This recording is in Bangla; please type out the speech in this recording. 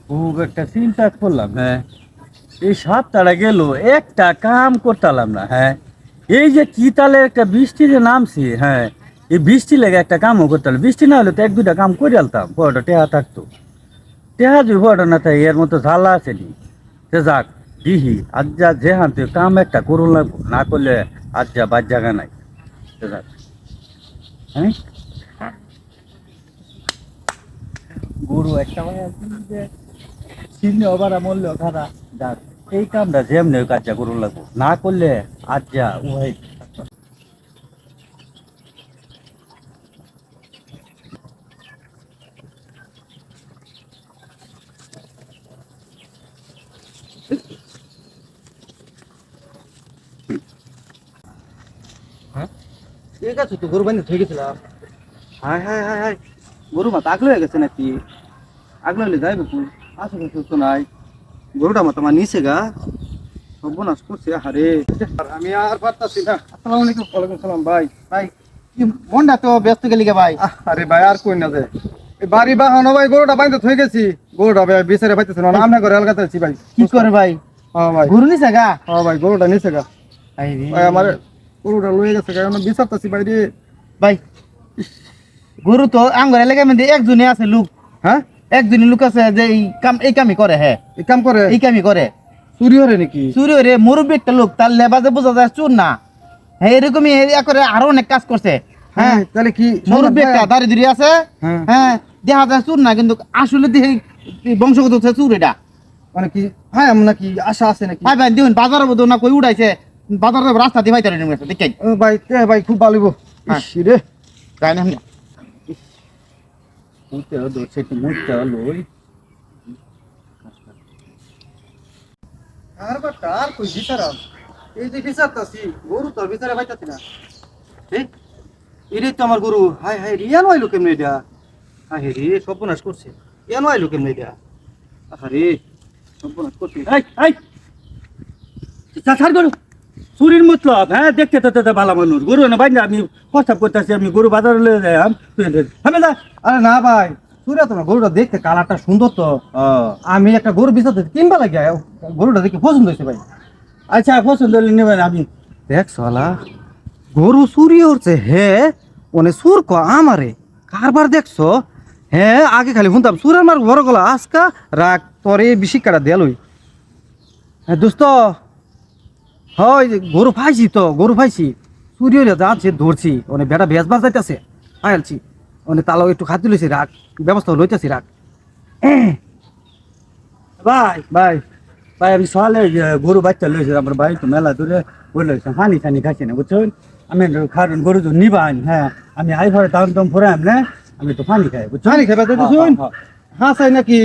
খুব একটা চিন্তা করলাম, হ্যাঁ। এই সপ্তাহটা গেল, একটা কাম করতালাম না, হ্যাঁ। এই যে কি তালে একটা বৃষ্টি যে নামছে, হ্যাঁ। এই বৃষ্টি লেগে একটা কামও করতে হলো, বৃষ্টি না হলে তো এক দুইটা কাম করে আলতাম, পড়াটা টেহা থাকতো। টেহা যদি পড়াটা না থাকে এর মতো ঝালা আসেনি। সে যাক, দিহি আজ যা যে হাতে কাম একটা করুন লাগবো, না করলে আজ যা বাদ জায়গা নাই। সে যাক, হ্যাঁ। গরু একটা চিহ্ন আবার মূল্য খারা যাক, এই কামটা যেমনি কাজটা করুন লাগবো, না করলে আজ যা ওই। হ্যাঁ ঠিক আছে, তো গরু বান্ধে থয়ে গেছিলাম। হায় হায় হায় হায়, গরু মা আগলো হয়ে গেছে নাকি? আগলো হলে যাইব তুই, আসলে তো নাই। গরুটা মা তোমার নিচে গা, সর্বনাশ করছে হারে। আমি আর পারতাছি না। আসসালামু আলাইকুম। ওয়ালাইকুম সালাম ভাই। ভাই কি মনটা তো ব্যস্ত গেলি গে ভাই? আরে ভাই আর কই না যে, এই বাড়ি বাহানো ভাই, গরুটা বাইন্ধে থয়ে গেছি। গরুটা ভাই বিচারে পাইতেছে না, আমরা করে এলাকাতে আছি ভাই। কি করে ভাই? হ্যাঁ ভাই, গরু নিছে গা? হ্যাঁ ভাই, গরুটা নিচে গা। ভাই আমার গরুটা লয়ে গেছে গা, আমি বিচারতাছি ভাই রে। ভাই গরু তো আঙ্গরে লেগে মধ্যে একজনই আছে লোক। হ্যাঁ, একজনই লোক আছে যে এই কামই করে। হ্যাঁ এই কাম করে এই কামই করে। চুরি হরে নাকি? চুরি রে মুরব্বী একটা লোক, তার লেবাজে বোঝা যায় চুর না। হ্যাঁ এরকমই করে আরো অনেক কাজ করছে। হ্যাঁ, হ্যাঁ তাহলে কি মুরব্বী একটা দাঁড়ি ধরে আছে। হ্যাঁ। হ্যাঁ দেখা যায় চুর না, কিন্তু আসলে দেখি বংশগত হচ্ছে চুর এটা। মানে কি, হ্যাঁ এমন নাকি আশা আছে নাকি? ভাই ভাই দেখুন বাজারের মধ্যে না কই উড়াইছে, বাজারের রাস্তা দিয়ে ভাইতে দেখি ও ভাই, ভাই খুব ভালো গো। হ্যাঁ। ইস রে, তাই না? মুইতে হলো সেটি, মুইতে হলো ওই। আর বাটা আর কই বিচারাম, এই যে বিচারতাছি, গরু তো আর বিচারে পাইতাছি না। এই এটাই তো আমার গরু। হাই হাই, রিয়ান আইলো কেমনে এটা? হাই রে, সর্বনাশ করছে। রিয়ান আইলো কেমনে এটা? আরে সর্বনাশ করছে। এই এই ছাড় গরু, চুরির মতলব, হ্যাঁ। দেখতে তো ভালো মানুষ, গরু না ভাই না, আমি প্রস্তাব করতেছি, আমি গরু বাজারে লয়ে যাই। আমি যা। আরে না ভাই, চুরি তো না, গরুটা দেখতে কালারটা সুন্দর তো। আমি একটা গরু বিচারতে কিনবা লাগে, গরুটা দেখে পছন্দ হয়েছে ভাই। আচ্ছা, পছন্দ হলে নেবেন। আমি দেখ সালা গরু চুরি হচ্ছে, হে ওনে সুর ক আমারে কারবার দেখছো? হ্যাঁ আগে খালি শুনতাম সুরের মার বড় গলা, আজকা রাগ তোরে বেশি কাটা দেলই। হ্যাঁ দোস্ত, হয় গরু পাইছি তো, গরু পাইছি। চুরি হইলে যাচ্ছে ধরছি, ওনে বেটা বেজবার যাইতেছে, আইলছি ওনে তালাও একটু খাতি লইছি, রাগ ব্যবস্থা লইতেছি রাগ। ভাই ভাই ভাই, আমি সকালে গরু বাচ্চা লইছি, আমার বাড়ি তো মেলা দূরে বলে হানি টানি খাচ্ছি না, বুঝছেন? আমি খারুন গরু তো নিবান, হ্যাঁ। আমি আই ঘরে দাম টাম ফুরাই না, আমি তো পানি খাই, বুঝছেন? পানি খাইবা তো শুন, হ্যাঁ চাই নাকি?